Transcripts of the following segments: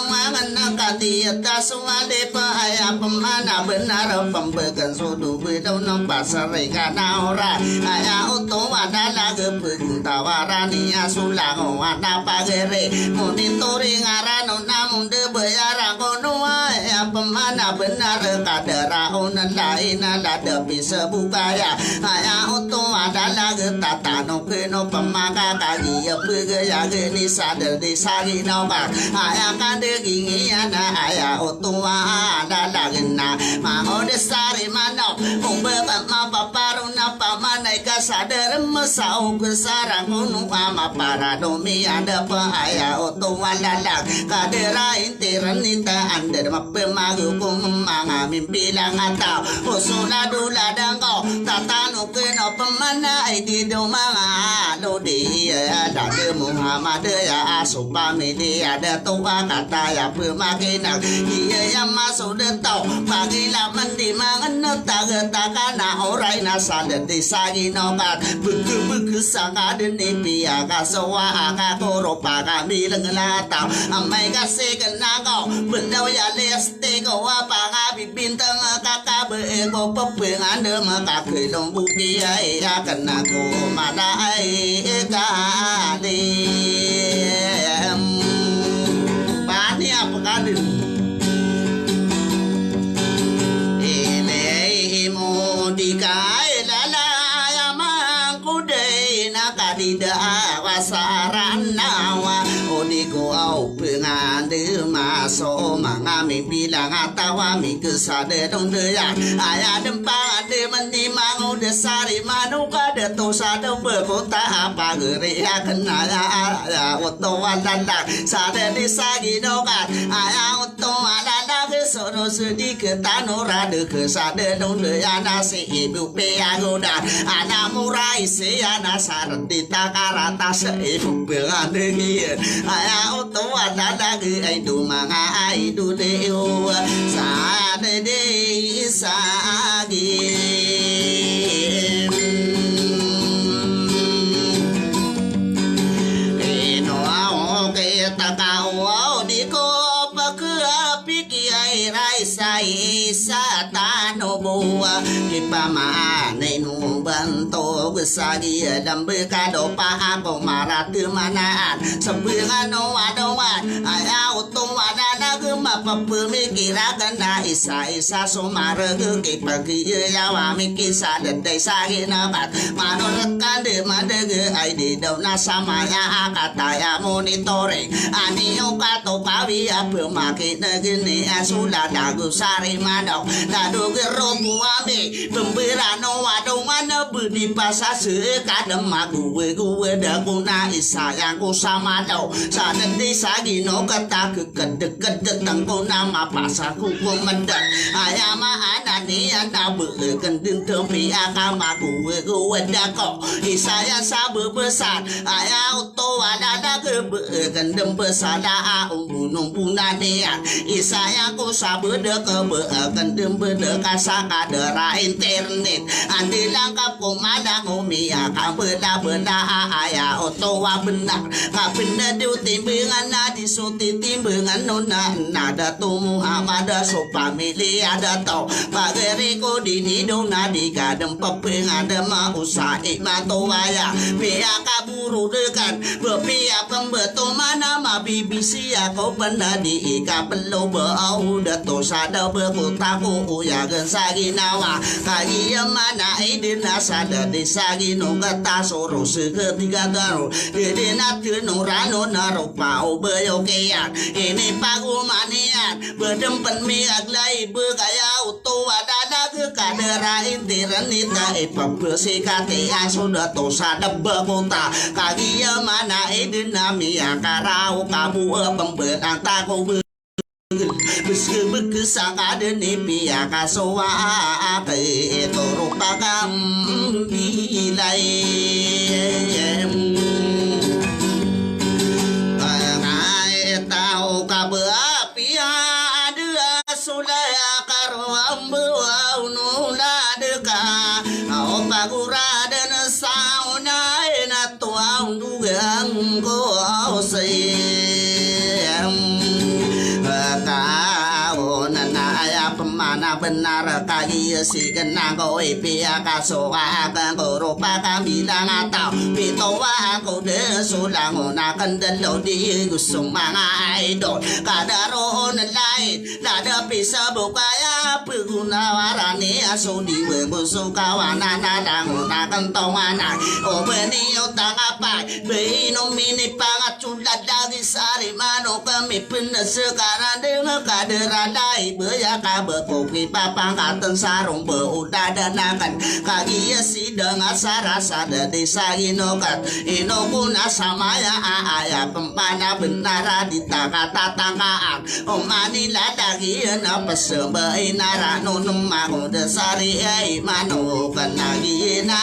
mangan kati taswa de pa aya pemana benar pembegan sudu bedau nampak serika naura aya uto wadala gepeng tawarani asulang wana pagere monitori ngarano namun de bayara kono aya pemana benar kadara onan lain ada bisa bukaya aya uto wadala getatano keno pemaka kali ya pegaya geni sadar disagi nomba aya kade gingi ana aya otua ada lagena mau desari mano umbe ma paparuna pamanai ka sadar mesau kesarang gunung ama para domi ada pa aya otua lalang kadera intiranita ander mapemagu kumanga mimpilang atau usula dula danggo tatanu keno pemana di domanga lodi ada Muhammad ya asupami dia ada tua kata ya pemakinan iya yang masuk detau pagi laman di mangan taga takana orai nasa deti sagi nobat buku sanga deni pia kasawa akakoro paga bilang latau amai kasih kenangau bendau ya leste kau apa bintang kakak beego pepengan maka kelong buki ya kena ko madai kali pani apa kali ini mau dikai lala yang kude nak tidak wasaran nawa odiko au pengande maso mangami bilang atawa mi kesade dong deya aya dempa de meni mangu desari manuka de tosa de berkota apa gere ya kena ya oto walanda sade disagi dokan aya oto walanda ke soro sedi ke tanora de kesade dong deya nasi ibu pe agoda ana murai se ana sarti takarata se ibu pengande gier aya oto walanda ke ai du manga ai du deu sade de sagi sai satano bua kipamane nu banto besagi dam bekado pa ako maratu manaan sebengan no adoan aya utung wadana gema pemikiran na isa sumara ke pagi ya wa mikisa dendai sagi nabat manorekan de madege ai di dona samaya kata ya monitoring ani ukato pawi apa makin gini asula dagu sari madau dadu gero buame pembirano wadongan budi pasase kadem gue daguna isayang ku sama dau saden disagi no kata kedek tengko nama pasaku ku mendak ayama anani anda kendin tempi akama gue dako isaya sabu besar aya uto ada kendem besar da gunung punanian isaya ku sabu dek kendem bedek saka dera internet andi langkap ku madang umi benda aya oto wa benar kapinda du timbangan di suti timbangan nona nada tu Muhammad so pamili ada tau pagere ko dini dona di kadem pepeng ada ma usai mato waya pia kaburu dekan bepia pembeto mana ma bibisi ko benda di ika pelo bau dato sada berkota ku ya gensagi nawa kagi mana idina sada disagi no kata soro seketika daru dina tunu rano naro pau beyokean ini pagu manian bedempen miak lai begaya uto wadana ke kadera intiran nita pembesikati sudah tosa debel kota kagi mana idina miak karau kamu pembenang taku Besar ada ni pihak kasoa ke torok pakam bilai ngai tahu kabar pihak ada sudah karuam bau nula deka au pagura dan sauna na tuang dugang ko au sei benar kagi si kenang ko ipia kasoa kang rupa kami lang ataw pitawa ko de sulang na kandalo di gusong mga idol kadaroon na lain nadapi sa bukaya pugunawarani aso di gusto kawanan na dango na kantawanan o beniyo tangapay behinom mini pangatulad lagi sari mano kami penasekaran dengan kaderadai beya kabe kopi papangkatan sarung beudadanakan kagi si dengan sarasa desa inokat inokuna samaya aya pempana benara di tangkaan omanila dagi na pasembai nara nunum mago desari ai mano kanagi na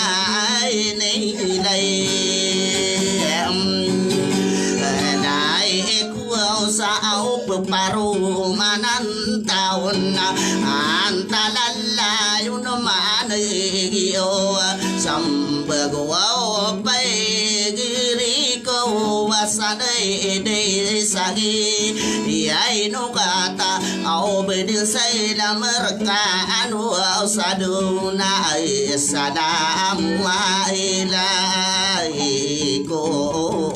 ini ilai sao peparu manan taon antalala yun manigio sambago pagiri ko wasanay de sagi yai no kata au bedil say la merka anu saduna sadam wa ilahi ko